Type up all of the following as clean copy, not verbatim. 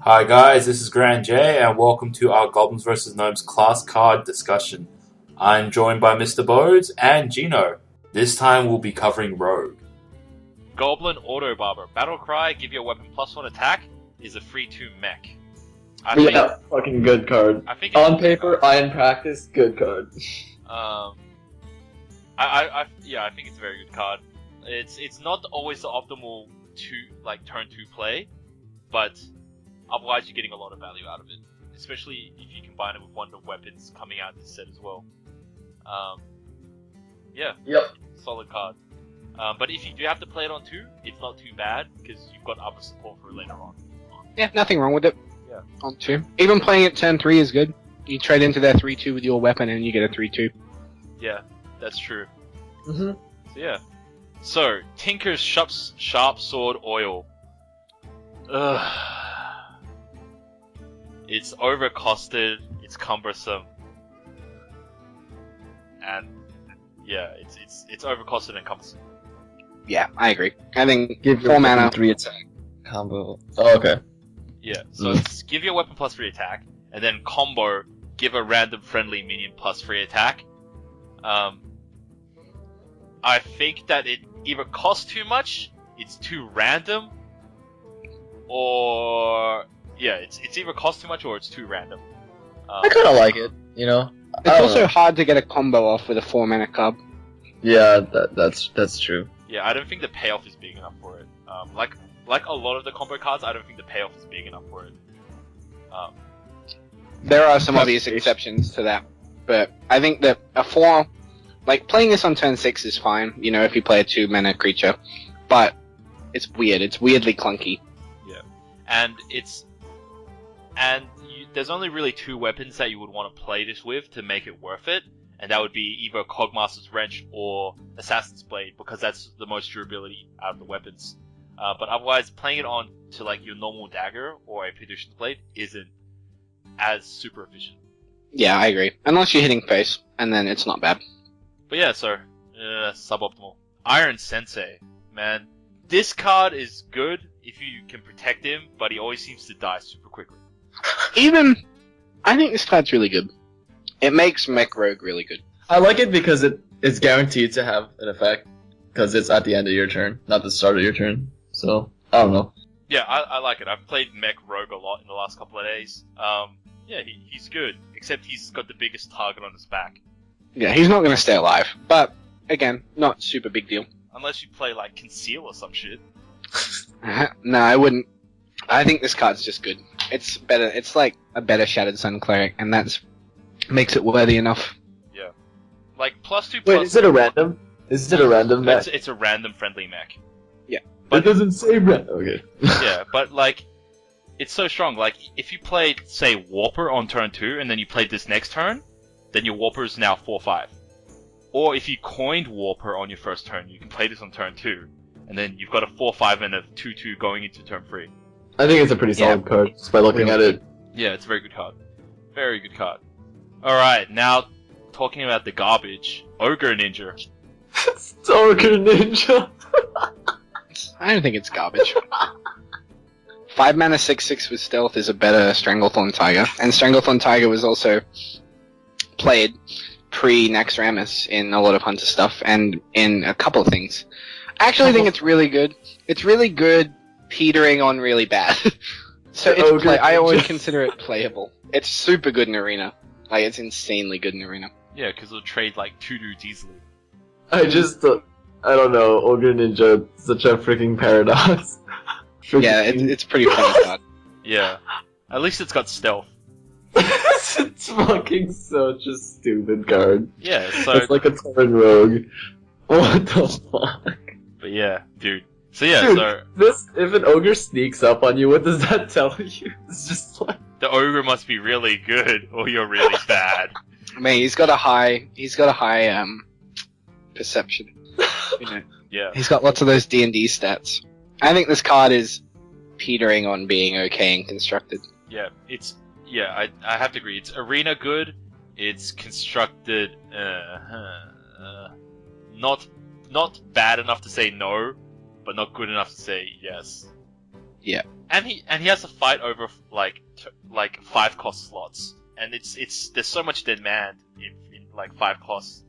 Hi guys, this is Grand J, and welcome to our Goblins vs. Gnomes class card discussion. I'm joined by Mr. Bodes and Gino. This time we'll be covering Rogue. Goblin Auto Barber. Battle Cry, give your weapon +1 attack, is a free 2 mech. Fucking good card. I think On paper, in practice, good card. I think it's a very good card. It's not always the optimal turn 2 play, but otherwise you're getting a lot of value out of it, especially if you combine it with one of the weapons coming out this set as well. Yep. Solid card. But if you do have to play it on 2, it's not too bad because you've got other support for it later on. Yeah, nothing wrong with it. Yeah. On 2. Even playing it turn 3 is good. You trade into their 3-2 with your weapon and you get a 3-2. Yeah, that's true. Mm-hmm. So yeah. So, Tinker's Sharp Sword Oil. Ugh. It's overcosted, it's cumbersome. And yeah, it's overcosted and cumbersome. Yeah, I agree. I think Give 4 mana. 3 attack combo. Oh, okay. Yeah, so it's give your weapon +3 attack, and then combo, give a random friendly minion +3 attack. I think that it either costs too much, it's too random, or yeah, it's either costs too much or it's too random. I kind of like it, you know. It's also hard to get a combo off with a 4 mana cub. Yeah, that's true. Yeah, I don't think the payoff is big enough for it. Like a lot of the combo cards, I don't think the payoff is big enough for it. There are some obvious exceptions to that, but I think that a 4, like playing this on turn 6 is fine, you know, if you play a 2 mana creature, but it's weird, it's weirdly clunky. Yeah, there's only really 2 weapons that you would want to play this with to make it worth it, and that would be either Cogmaster's Wrench or Assassin's Blade, because that's the most durability out of the weapons. But otherwise, playing it on to like your normal dagger or a Perdition's Blade isn't as super efficient. Yeah, I agree. Unless you're hitting face, and then it's not bad. But yeah, so suboptimal. Iron Sensei, man, this card is good if you can protect him, but he always seems to die super quickly. I think this card's really good. It makes Mech Rogue really good. I like it because it's guaranteed to have an effect, because it's at the end of your turn, not the start of your turn. So, I don't know. Yeah, I like it. I've played Mech Rogue a lot in the last couple of days. Yeah, he's good, except he's got the biggest target on his back. Yeah, he's not going to stay alive, but again, not super big deal. Unless you play like Conceal or some shit. No, I wouldn't. I think this card's just good. It's better. It's like a better Shattered Sun Cleric, and that's makes it worthy enough. Yeah, like +2. Wait, is it a random? Is it a random mech? It's a random friendly mech. Yeah, but it doesn't say random. Okay. Yeah, but like, it's so strong. Like, if you played, say, Warper on turn 2, and then you played this next turn, then your Warper is now 4/5. Or if you coined Warper on your first turn, you can play this on turn 2, and then you've got a 4/5 and a 2/2 going into turn 3. I think it's a pretty solid card, just by looking at it. Yeah, it's a very good card. Very good card. Alright, now, talking about the garbage, Ogre Ninja. It's Ogre Ninja! I don't think it's garbage. 5 mana 6/6 with stealth is a better Stranglethorn Tiger, and Stranglethorn Tiger was also played pre-Naxxramas in a lot of Hunter stuff, and in a couple of things. I actually think it's really good. It's really good, petering on really bad. So I always consider it playable. It's super good in Arena. Like, it's insanely good in Arena. Yeah, because it'll trade like 2 dudes easily. I don't know, Ogre Ninja, such a freaking paradox. Yeah, it's pretty funny card. Yeah. At least it's got stealth. It's fucking such a stupid card. Yeah, so... It's like a Tavern Rogue. What the fuck? But yeah, dude. So yeah, dude, if an ogre sneaks up on you, what does that tell you? It's just like... The ogre must be really good, or you're really bad. I mean, he's got a high perception. You know? Yeah. He's got lots of those D&D stats. I think this card is petering on being okay and constructed. Yeah, I have to agree. It's arena good. It's constructed, not bad enough to say no, but not good enough to say yes. Yeah. and he has to fight over like 5 cost slots, and there's so much demand in like 5 cost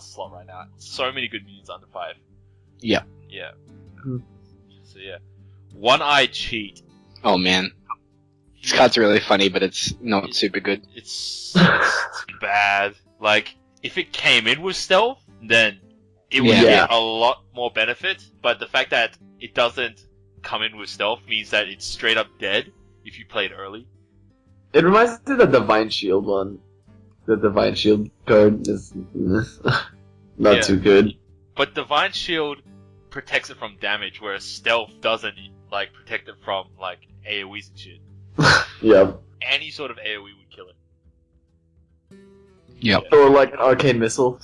slot right now. So many good minions under 5. Yeah. Yeah. Hmm. So yeah, One-Eye Cheat. Oh man, this card's really funny, but it's not super good. It's bad. Like, if it came in with stealth, then it would Yeah. get a lot more benefit. But the fact that it doesn't come in with stealth means that it's straight up dead if you play it early. It reminds me of the Divine Shield one. The Divine Shield card is not Yeah. too good. But Divine Shield protects it from damage, whereas stealth doesn't like protect it from like AoEs and shit. Yeah. Any sort of AoE would kill it. Yep. Or like an Arcane Missile.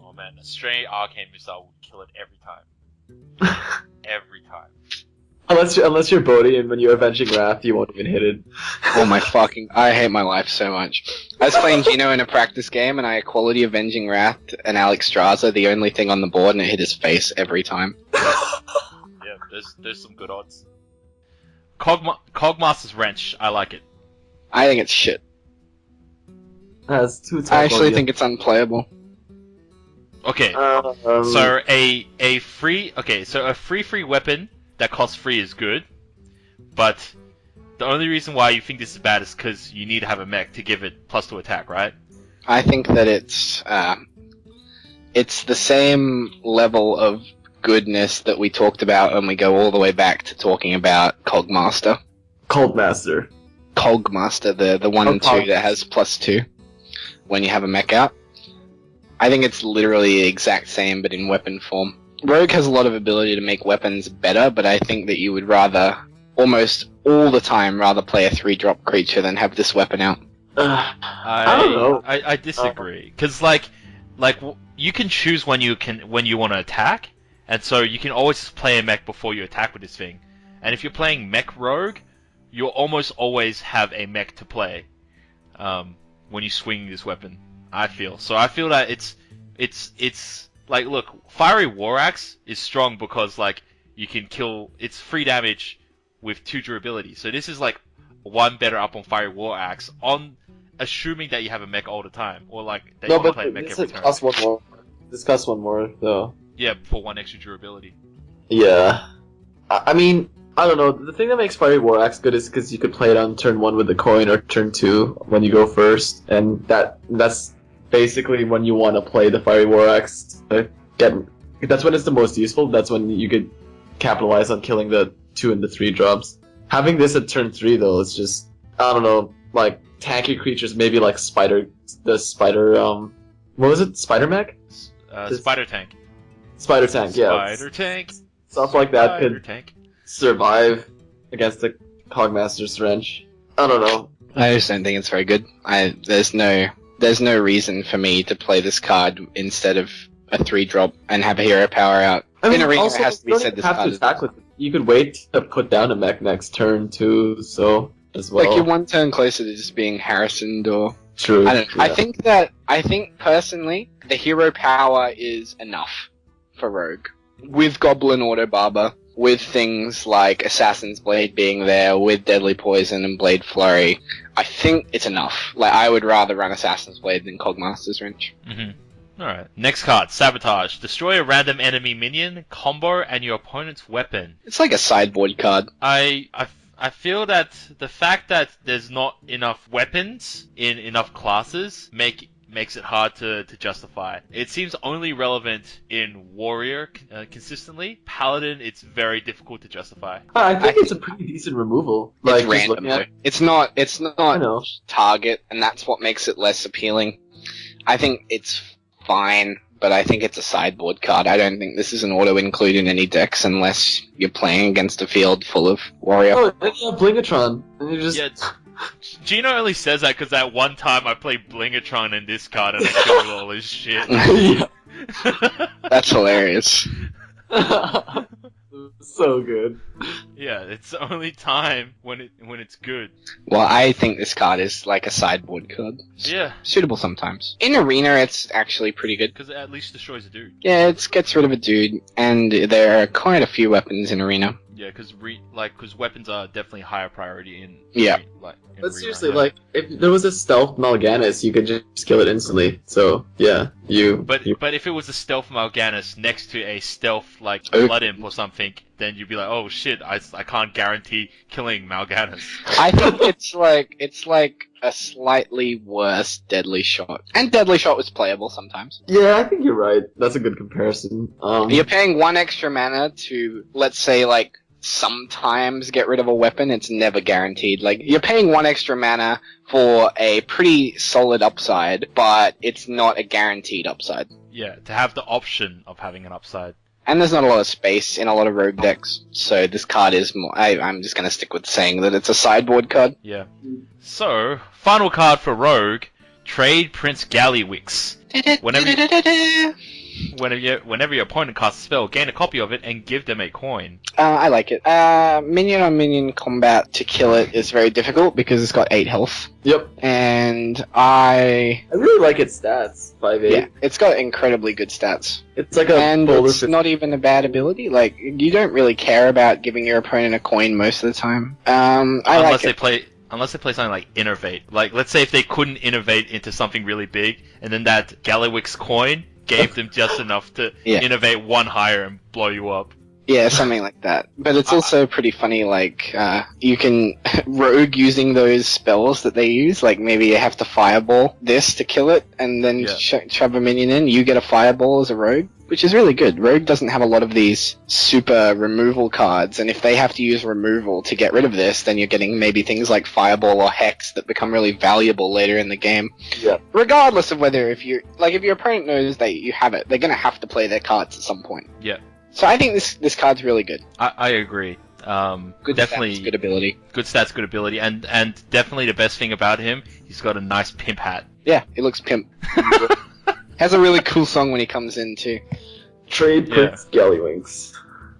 Oh man, a straight Arcane Missile would kill it every time. Every time. Unless you're Bodhi and when you're Avenging Wrath, you won't even hit it. Oh my fucking... I hate my life so much. I was playing Gino in a practice game, and I quality Avenging Wrath and Alex Straza, the only thing on the board, and it hit his face every time. Yeah, there's some good odds. Cogmaster's Wrench, I like it. I think it's shit. Has 2 attack. I actually think it's unplayable. Okay, so a free weapon that costs 3 is good, but the only reason why you think this is bad is because you need to have a mech to give it +2 attack, right? I think that it's the same level of goodness that we talked about when we go all the way back to talking about Cogmaster. Cogmaster, the 1 and 2 that has +2 when you have a mech out. I think it's literally the exact same, but in weapon form. Rogue has a lot of ability to make weapons better, but I think that you would rather, almost all the time, rather play a 3-drop creature than have this weapon out. I don't know. I disagree, because like you can choose when you want to attack, and so you can always just play a mech before you attack with this thing. And if you're playing mech rogue, you'll almost always have a mech to play when you swing this weapon. I feel that it's like, look, Fiery War Axe is strong because like you can kill. It's 3 damage with 2 durability. So this is like 1 better up on Fiery War Axe on assuming that you have a mech all the time, or like that you can play a mech every turn. Discuss one more though. Yeah, for 1 extra durability. Yeah. I mean, I don't know. The thing that makes Fiery War Axe good is because you could play it on turn 1 with the coin, or turn 2 when you go first, and that's basically when you want to play the Fiery War Axe. That's when it's the most useful. That's when you could capitalize on killing the 2 and the 3 drops. Having this at turn 3 though, it's just, I don't know, like tanky creatures, maybe like Spider, what was it? Spider Mech? Spider Tank. Spider Tank, yeah. Spider Tank. Stuff like that could Tank. survive against the Cogmaster's Wrench. I don't know. I just don't think it's very good. There's no reason for me to play this card instead of a 3-drop and have a hero power out. I mean, in Arena, also, it has to be you said don't this have card to is... attack with it. You could wait to put down a mech next turn too, so as well. Like, you're 1 turn closer to just being Harrisoned or... True. I don't know. Yeah. I think personally, the hero power is enough for Rogue. With Goblin Auto Barber, with things like Assassin's Blade being there, with Deadly Poison and Blade Flurry, I think it's enough. Like, I would rather run Assassin's Blade than Cogmaster's Wrench. Mm-hmm. Alright. Next card, Sabotage. Destroy a random enemy minion, combo, and your opponent's weapon. It's like a sideboard card. I feel that the fact that there's not enough weapons in enough classes makes it hard to justify. It seems only relevant in Warrior consistently. Paladin, it's very difficult to justify. I think it's a pretty decent removal. Like, It's random, though. It's not I know. target, and that's what makes it less appealing. I think it's fine, but I think it's a sideboard card. I don't think this is an auto-include in any decks unless you're playing against a field full of Warrior. Oh, and you have Blingatron. And you just... Yeah, Gino only says that because that one time I played Blingatron in this card and I killed all his shit. That's hilarious. So good. Yeah, it's the only time when it's good. Well, I think this card is like a sideboard card. Yeah, Suitable sometimes. In Arena, it's actually pretty good. because it at least destroys a dude. Yeah, it gets rid of a dude, and there are quite a few weapons in Arena. Yeah, because weapons are definitely higher priority in Yeah. But seriously, like, if there was a stealth Mal'Ganis, you could just kill it instantly. So, yeah, But if it was a stealth Mal'Ganis next to a stealth, like, Oh. Blood Imp or something, then you'd be like, oh shit, I can't guarantee killing Mal'Ganis. I think it's like a slightly worse Deadly Shot. And Deadly Shot was playable sometimes. Yeah, I think you're right. That's a good comparison. You're paying 1 extra mana to, let's say, like, sometimes get rid of a weapon. It's never guaranteed. Like, you're paying 1 extra mana for a pretty solid upside, but it's not a guaranteed upside. Yeah, to have the option of having an upside. And there's not a lot of space in a lot of rogue decks, so this card is more... I'm just gonna stick with saying that it's a sideboard card. Yeah. So, final card for Rogue, trade Prince Galliwix. Whenever your opponent casts a spell, gain a copy of it and give them a coin. I like it. Minion on minion combat to kill it is very difficult because it's got 8 health. Yep. And I really like its stats. 5/8. Yeah, it's got incredibly good stats. It's like a and polar it's not even a bad ability. Like, you don't really care about giving your opponent a coin most of the time. Unless they play something like Innervate. Like, let's say if they couldn't innovate into something really big, and then that Galliwix coin gave them just enough to innovate 1 higher and blow you up. Yeah, something like that. But it's also pretty funny, like, you can rogue using those spells that they use, like maybe you have to fireball this to kill it, and then shove a minion in, you get a fireball as a rogue, which is really good. Rogue doesn't have a lot of these super removal cards, and if they have to use removal to get rid of this, then you're getting maybe things like fireball or hex that become really valuable later in the game. Yeah. Regardless of whether if your opponent knows that you have it, they're gonna have to play their cards at some point. Yeah. So I think this card's really good. I agree. Good Definitely stats, good ability. Good stats, good ability, and definitely the best thing about him, he's got a nice pimp hat. Yeah, he looks pimp. Has a really cool song when he comes in too. Trade Prince Galliwix.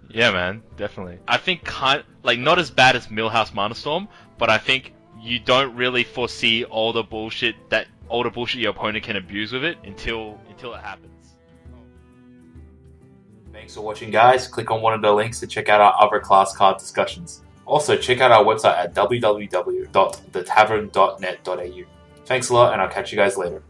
Yeah, man, definitely. I think not as bad as Millhouse Manastorm, but I think you don't really foresee all the bullshit your opponent can abuse with it until it happens. Thanks for watching, guys. Click on one of the links to check out our other class card discussions. Also, check out our website at www.thetavern.net.au. Thanks a lot, and I'll catch you guys later.